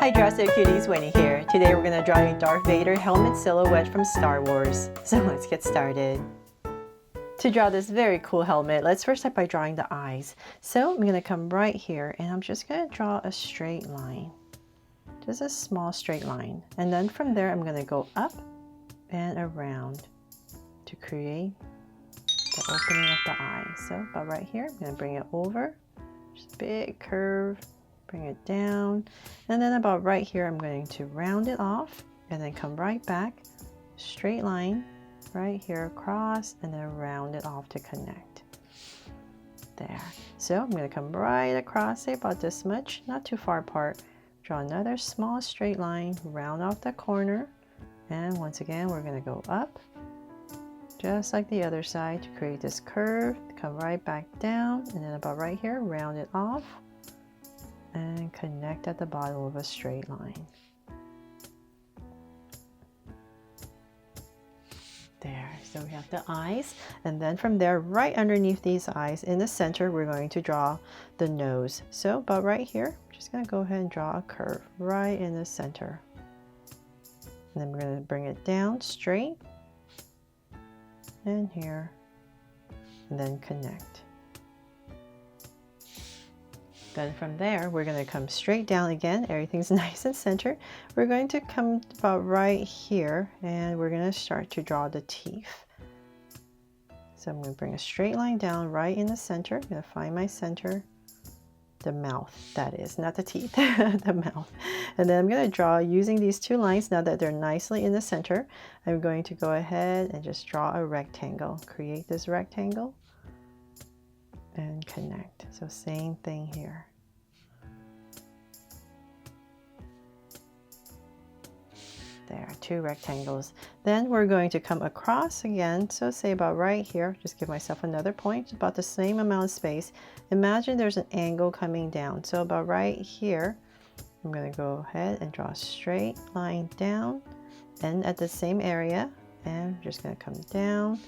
Hi Drastic Cuties, Winnie here. Today we're going to draw a Darth Vader helmet silhouette from Star Wars. So let's get started. To draw this very cool helmet, let's first start by drawing the eyes. So I'm going to come right here and I'm just going to draw a straight line. Just a small straight line. And then from there I'm going to go up and around to create the opening of the eye. So about right here, I'm going to bring it over. Just a big curve. Bring it down, and then about right here I'm going to round it off and then come right back, straight line right here across, and then round it off to connect. There. So I'm going to come right across, say about this much, not too far apart. Draw another small straight line, round off the corner, and once again we're going to go up just like the other side to create this curve, come right back down, and then about right here round it off and connect at the bottom of a straight line. There, so we have the eyes, and then from there, right underneath these eyes, in the center, we're going to draw the nose. So about right here, I'm just going to go ahead and draw a curve right in the center. And then we're going to bring it down straight, and here, and then connect. Then from there, we're going to come straight down again. Everything's nice and centered. We're going to come about right here, and we're going to start to draw the teeth. So I'm going to bring a straight line down right in the center. I'm going to find my center, the mouth, that is, not the teeth, the mouth. And then I'm going to draw using these two lines. Now that they're nicely in the center, I'm going to go ahead and just draw a rectangle. Create this rectangle and connect. So same thing here. There, two rectangles. Then we're going to come across again. So say about right here, just give myself another point, about the same amount of space. Imagine there's an angle coming down. So about right here, I'm going to go ahead and draw a straight line down and at the same area. And I'm just going to come down,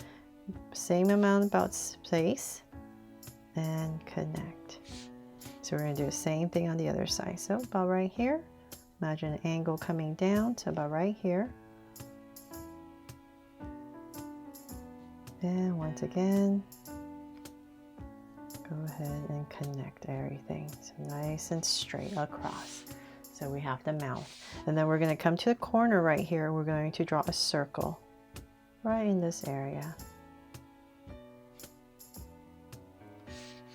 same amount about space, and connect. So we're going to do the same thing on the other side. So about right here, imagine an angle coming down to about right here. And once again, go ahead and connect everything. So nice and straight across. So we have the mouth. And then we're going to come to the corner right here. We're going to draw a circle right in this area.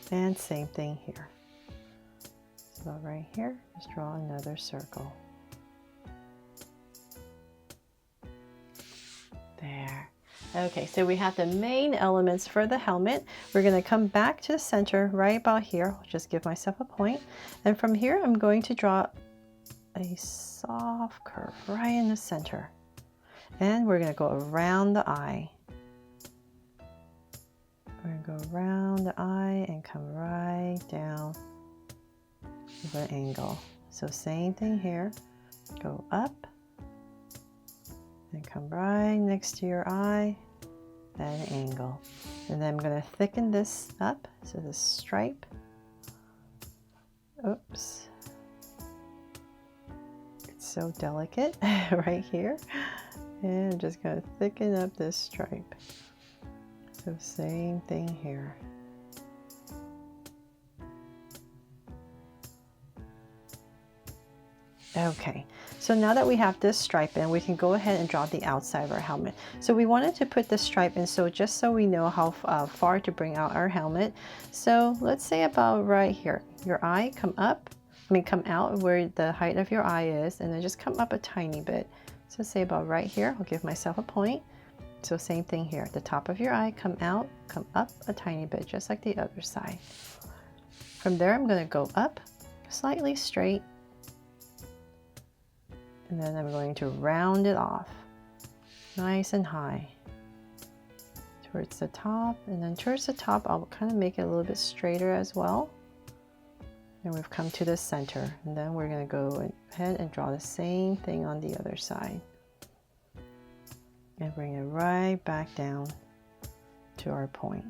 And same thing here. So right here, just draw another circle. There. Okay, so we have the main elements for the helmet. We're going to come back to the center right about here. I'll just give myself a point. And from here, I'm going to draw a soft curve right in the center. And we're going to go around the eye. We're going to go around the eye and come right down with an angle. So same thing here. Go up and come right next to your eye at an angle. And then I'm going to thicken this up. So this stripe. Oops. It's so delicate right here. And I'm just going to thicken up this stripe. So same thing here. Okay, so now that we have this stripe in, we can go ahead and draw the outside of our helmet. So we wanted to put the stripe in, so just so we know how far to bring out our helmet. So let's say about right here, your eye come out where the height of your eye is, and then just come up a tiny bit. So say about right here, I'll give myself a point. So same thing here, the top of your eye, come out, come up a tiny bit, just like the other side. From there, I'm going to go up slightly straight, and then I'm going to round it off nice and high towards the top. And then towards the top, I'll kind of make it a little bit straighter as well. And we've come to the center, and then we're going to go ahead and draw the same thing on the other side. And bring it right back down to our point.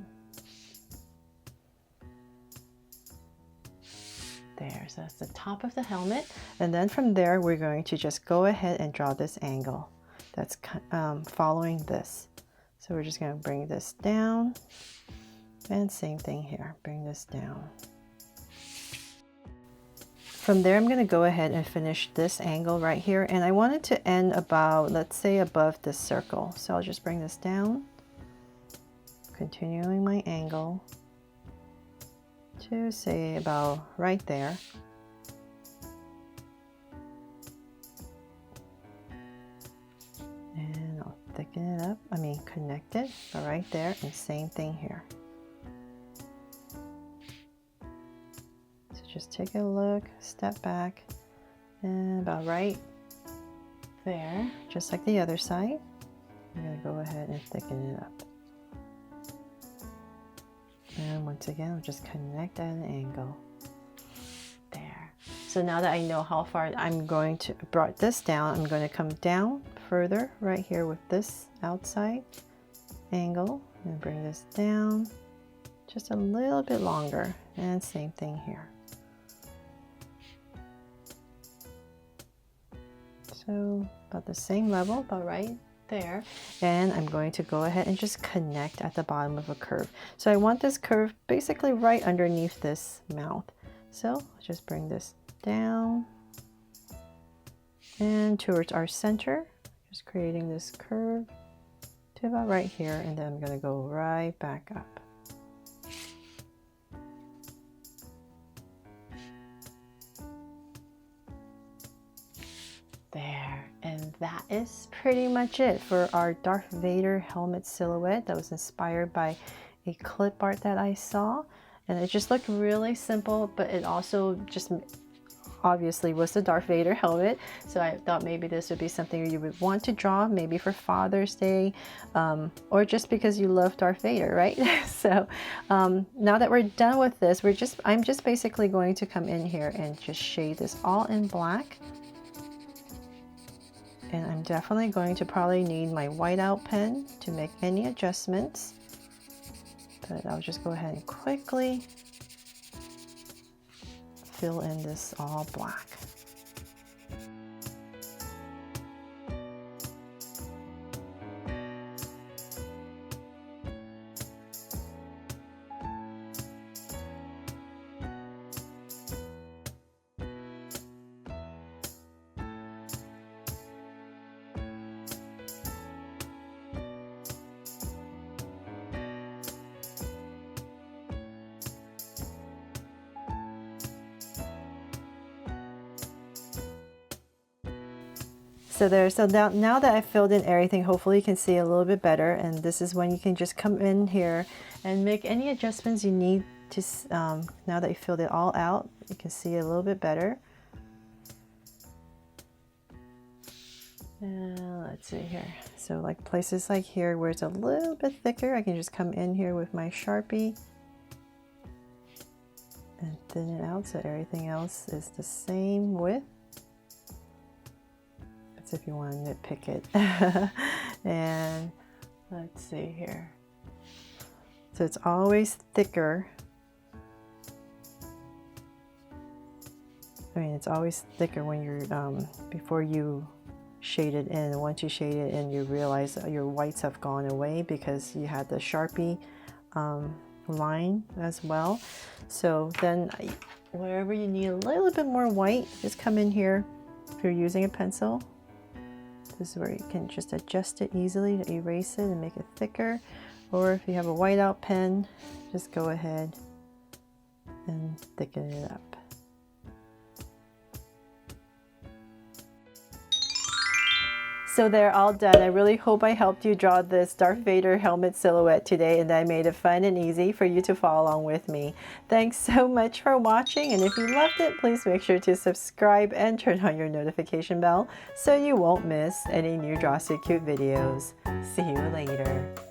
There, so that's the top of the helmet. And then from there, we're going to just go ahead and draw this angle that's following this. So we're just going to bring this down, and same thing here, bring this down. From there, I'm going to go ahead and finish this angle right here, and I want it to end about, let's say, above this circle. So I'll just bring this down, continuing my angle to say about right there. And I'll thicken it up, connect it right there, and same thing here. So just take a look, step back, and about right there, just like the other side. I'm going to go ahead and thicken it up. And once again, I'll just connect at an angle. There. So now that I know how far I'm going to brought this down, I'm going to come down further right here with this outside angle and bring this down just a little bit longer, and same thing here. So about the same level, about right there, and I'm going to go ahead and just connect at the bottom of a curve. So I want this curve basically right underneath this mouth. So I'll just bring this down and towards our center, just creating this curve to about right here, and then I'm going to go right back up. There, and that is pretty much it for our Darth Vader helmet silhouette that was inspired by a clip art that I saw, and it just looked really simple, but it also just obviously was the Darth Vader helmet. So I thought maybe this would be something you would want to draw, maybe for Father's Day, or just because you love Darth Vader, right? So now that we're done with this, I'm just basically going to come in here and just shade this all in black. And I'm definitely going to probably need my whiteout pen to make any adjustments. But I'll just go ahead and quickly fill in this all black. So now that I've filled in everything, hopefully you can see a little bit better, and this is when you can just come in here and make any adjustments you need to, now that you filled it all out, you can see a little bit better. Let's see here. So like places like here where it's a little bit thicker, I can just come in here with my Sharpie and thin it out so everything else is the same width. If you want to nitpick it. And let's see here. So it's always thicker. It's always thicker when you're before you shade it in. Once you shade it in, you realize that your whites have gone away because you had the Sharpie line as well. So then wherever you need a little bit more white, just come in here. If you're using a pencil, this is where you can just adjust it easily to erase it and make it thicker. Or if you have a whiteout pen, just go ahead and thicken it up. So they're all done. I really hope I helped you draw this Darth Vader helmet silhouette today, and that I made it fun and easy for you to follow along with me. Thanks so much for watching, and if you loved it, please make sure to subscribe and turn on your notification bell so you won't miss any new Draw So Cute videos. See you later.